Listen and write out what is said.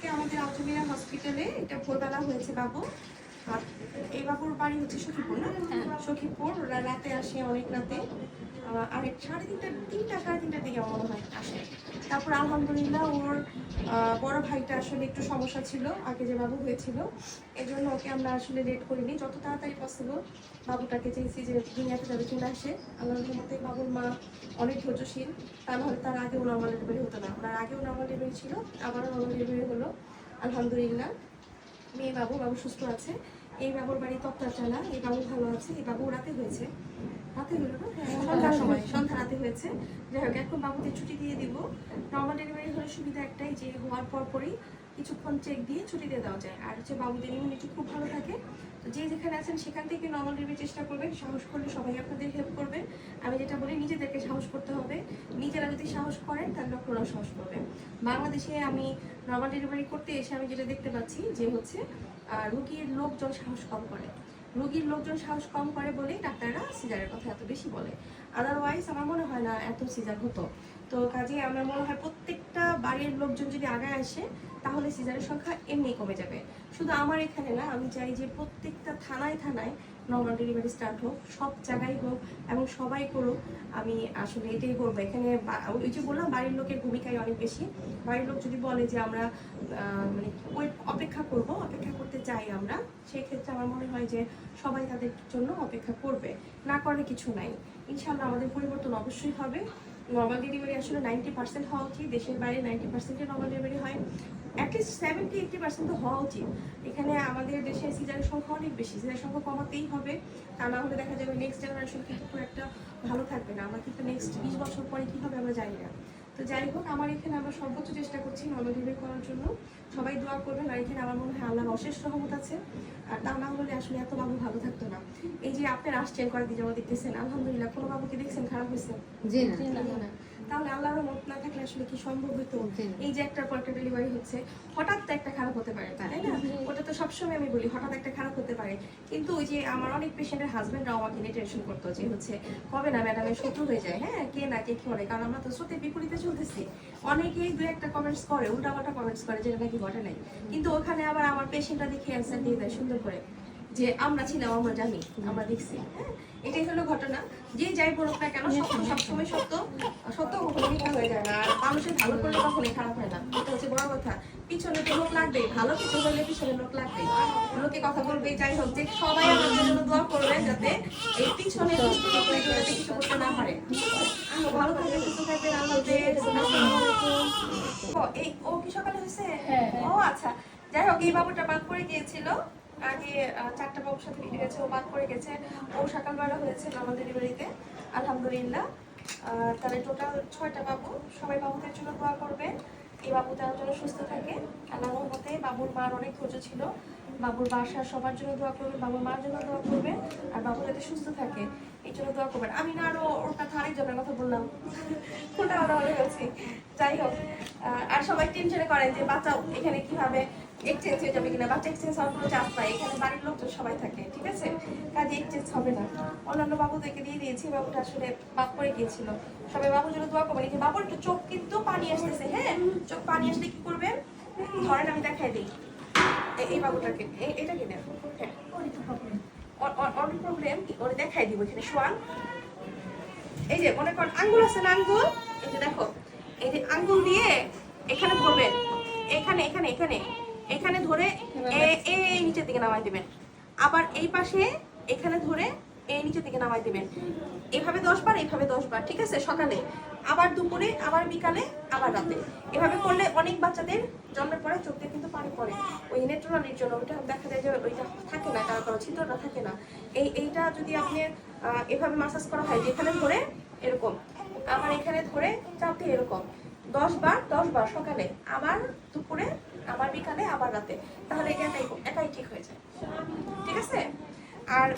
আজকে আমাদের আলজমিরা হসপিটালে এটা ভোরবেলা হয়েছে বাবু। আর এই বাবুর বাড়ি হচ্ছে সখীপুর, না? সখীপুর। ওরা রাতে আসে, অনেক রাতে, আর 3:30 দিকে মনে হয় আসে। তারপর আলহামদুলিল্লাহ ওর বড় ভাইটা আসলে একটু সমস্যা ছিল, আগে যে বাবু হয়েছিল, এই জন্য ওকে আমরা আসলে লেট করিনি। যত তাড়াতাড়ি পসিবল বাবুটাকে চেয়েছি যে দুনিয়াতে যাতে চলে আসে। আল্লাহর রহমতে বাবুর মা অনেক ধৈর্যশীল। তা নাহলে তার আগেও নর্মাল ডেলিভারি হতো না। ওনার আগেও নর্মাল ডেলিভারি ছিল, আবারও নর্মাল ডেলিভারি হলো আলহামদুলিল্লাহ। মেয়ে বাবু সুস্থ আছে। এই বাবুর বাড়ি তপ্তাচালা। এই বাবু ভালো আছে। এই বাবু রাতে হয়েছে, রাতে হলো না, সন্ধ্যার সময়, সন্ধ্যা রাতে হয়েছে। যাই হোক, এখন বাবুদের ছুটি দিয়ে দিব। নর্মাল ডেলিভারি হলে সুবিধা একটাই যে হওয়ার পরই কিছুক্ষণ চেক দিয়ে ছুটি দিয়ে দেওয়া যায়। আর হচ্ছে বাবুদের ইমিউনিটি খুব ভালো থাকে। তো যে যেখানে আছেন সেখান থেকে নর্মাল ডেলিভারি চেষ্টা করবেন। সাহস করলে সবাই আপনাদের হেল্প করবে। আমি যেটা বলি, নিজেদেরকে সাহস করতে হবে। নিজেরা যদি সাহস করেন তাহলে ওরাও সাহস করবে। বাংলাদেশে আমি নর্মাল ডেলিভারি করতে এসে আমি যেটা দেখতে পাচ্ছি যে হচ্ছে রুগীর লোকজন সাহস কম করে। রোগীর লোকজন সাহস কম করে বলেই ডাক্তাররা সিজারের কথা এত বেশি বলে। আদারওয়াইজ আমার মনে হয় না এত সিজার হতো। তো কাজে আমার মনে হয় প্রত্যেকটা বাড়ির লোকজন যদি আগায় আসে তাহলে সিজারের সংখ্যা এমনি কমে যাবে। শুধু আমার এখানে না, আমি চাই যে প্রত্যেকটা থানায় থানায় নর্মাল ডেলিভারি স্টার্ট হোক, সব জায়গায় হোক এবং সবাই করুক। আমি আসলে এটাই বলবো। এখানে ওই যে বললাম, বাড়ির লোকের ভূমিকাই অনেক বেশি। বাড়ির লোক যদি বলে যে আমরা মানে অপেক্ষা করতে চাই আমরা, সেই ক্ষেত্রে আমার মনে হয় যে সবাই তাদের জন্য অপেক্ষা করবে। না করে কিছু নাই, ইনশাআল্লাহ আমাদের পরিবর্তন অবশ্যই হবে। নর্মাল ডেলিভারি আসলে 90% হওয়া উচিত। দেশের বাইরে 90% নর্মাল ডেলিভারি হয়, অ্যাটলিস্ট 70-80% তো হওয়া উচিত। এখানে আমাদের দেশে সিজারের সংখ্যা অনেক বেশি। সিজারের সংখ্যা কমাতেই হবে, তা না হলে দেখা যাবে নেক্সট জেনারেশন কিন্তু খুব একটা ভালো থাকবে না। আমরা কিন্তু নেক্সট 20 বছর পরে কী হবে আমরা জানি না। তো যাই হোক, আমার এখানে আমরা সর্বোচ্চ চেষ্টা করছি নর্মাল ডেলিভারি করার জন্য। সবাই দোয়া করবেন। আর এখানে আমার মনে হয় আল্লাহর অশেষ রহমত আছে। আর তা না হলে আসলে এত বাবু ভালো থাকতো না। এই যে আপনারা আসছেন, কয়েকদিন যাবো দেখতেছেন, আলহামদুলিল্লাহ কোনো বাবুকে দেখছেন খারাপ হয়েছে? জি না। তাহলে আল্লাহর রহমত না থাকলে আসলে কি সম্ভব হতো? এই যে একটার পর একটা ডেলিভারি হচ্ছে, হঠাৎ তো একটা খারাপ হতে পারে, তাই না? ওটা তো সবসময় আমি বলি হঠাৎ একটা খারাপ হতে পারে। কিন্তু ওই যে আমার অনেক পেশেন্টের হাজবেন্ডরাও আমাকে নিয়ে টেনশন করতো যে হচ্ছে কবে না ম্যাডামের শত্রু হয়ে যায়। হ্যাঁ, কে না কে কি করে, কারণ আমরা তো স্রোতের বিপরীতে চলতেছি। অনেকেই দু একটা কমেন্টস করে, উল্টাপাল্টা কমেন্টস করে, যেটা নাকি ঘটে নাই। কিন্তু ওখানে আবার আমার পেশেন্টরা দেখে অ্যান্সার দিয়ে দেয় সুন্দর করে যে আমরা ছিলাম, আমরা জানি, আমরা দেখছি। হ্যাঁ, এটাই হলো ঘটনা। যে যাই বলুক না কেন, সত্য সবসময় সত্য, সত্য কখনো মিথ্যা হয়ে যায় না। আর মানুষের ভালো করলে কখনোই খারাপ হয় না, এটা হচ্ছে বড় কথা। পিছনে তো লোক লাগবেই, ভালো কিছু হলে পিছনে লোক লাগবেই, লোকে কথা বলবে। যাই হোক, যে সবাই আমাদের জন্য দোয়া করবে যাতে এই পিছনে দুষ্ট লোকরা যাতে কিছু করতে না পারে। ভালো থাকবে, সুস্থ থাকবেন। আল্লাহ হাফেজ। এই ও কি সকালে হয়েছে? ও আচ্ছা। যাই হোক, এই বাবুটা বাদ পড়ে গিয়েছিল আগে। 4টা বাবুর সাথে মিলে গেছে, ও বাদ পড়ে গেছে। ও সকালবেলা হয়েছে নর্মাল ডেলিভারিতে আলহামদুলিল্লাহ। তাহলে টোটাল 6টা বাবু। সবাই বাবুদের জন্য দোয়া করবে, এই বাবু তার জন্য সুস্থ থাকে আল্লাহর রহমতে। বাবুর মার অনেক ধৈর্য ছিল। বাবুর বাসার সবার জন্য দোয়া করবে, বাবুর মার জন্য দোয়া করবে, আর বাবু যাতে সুস্থ থাকে এই জন্য দোয়া করবেন। আমি না আরো ওর কথা আরেকজনের কথা বললাম, কোনটা আমরা হয়ে গেছি। যাই হোক, আর সবাই টেনশনে করেন যে বাচ্চা এখানে কিভাবে এক্সচেঞ্জ হয়ে যাবে কিনা। বাচ্চা এক্সচেঞ্জ হওয়ার কোনো চান্স নাই, এখানে বাড়ির লোকজন সবাই থাকে, ঠিক আছে? কাজে এক্সচেঞ্জ হবে না। অন্যান্য বাবুদেরকে দিয়ে দিয়েছি, বাবুটা আসলে বাদ পড়ে গিয়েছিল। সবাই বাবুর জন্য দোয়া করবেন। এই যে বাবুর একটু চোখ কিন্তু পানি আসতেছে, হ্যাঁ, চোখ পানি আসলে কি করবেন ধরেন, আমি দেখাই দিই এই বাবুটাকে। এটাকে দেন, হ্যাঁ, অনেক প্রবলেম, ওরে দেখাই দিব। এখানে শোয়ান, এই যে মনে করেন আঙ্গুল আছে না, আঙ্গুল, এই যে দেখো, এই যে আঙ্গুল দিয়ে এখানে ধরবেন, এখানে এখানে এখানে এখানে ধরে এই নিচের দিকে নামাই দিবেন। আবার এই পাশে এখানে ধরে এই নিচের দিকে নামাই দিবেন। এভাবে 10 বার, এইভাবে 10 বার, ঠিক আছে? সকালে, আবার দুপুরে, আবার বিকালে, আবার রাতে। এভাবে করলে অনেক বাচ্চাদের জন্মের পরে চোখ দিয়ে কিন্তু পানি পড়ে, ওই নেত্রনালীর জন্য। ওইটা দেখা যায় যে ওইটা থাকে না, কারণ ছিদ্রটা থাকে না। এইটা যদি আপনি এভাবে মাসাজ করা হয়, যেখানে ধরে এরকম, আবার এখানে ধরে চাপ দিয়ে এরকম 10 বার, 10 বার সকালে, আবার দুপুরে, আবার বিকালে, আবার রাতে, তাহলে এটা একাই ঠিক হয়ে যায়, ঠিক আছে? আর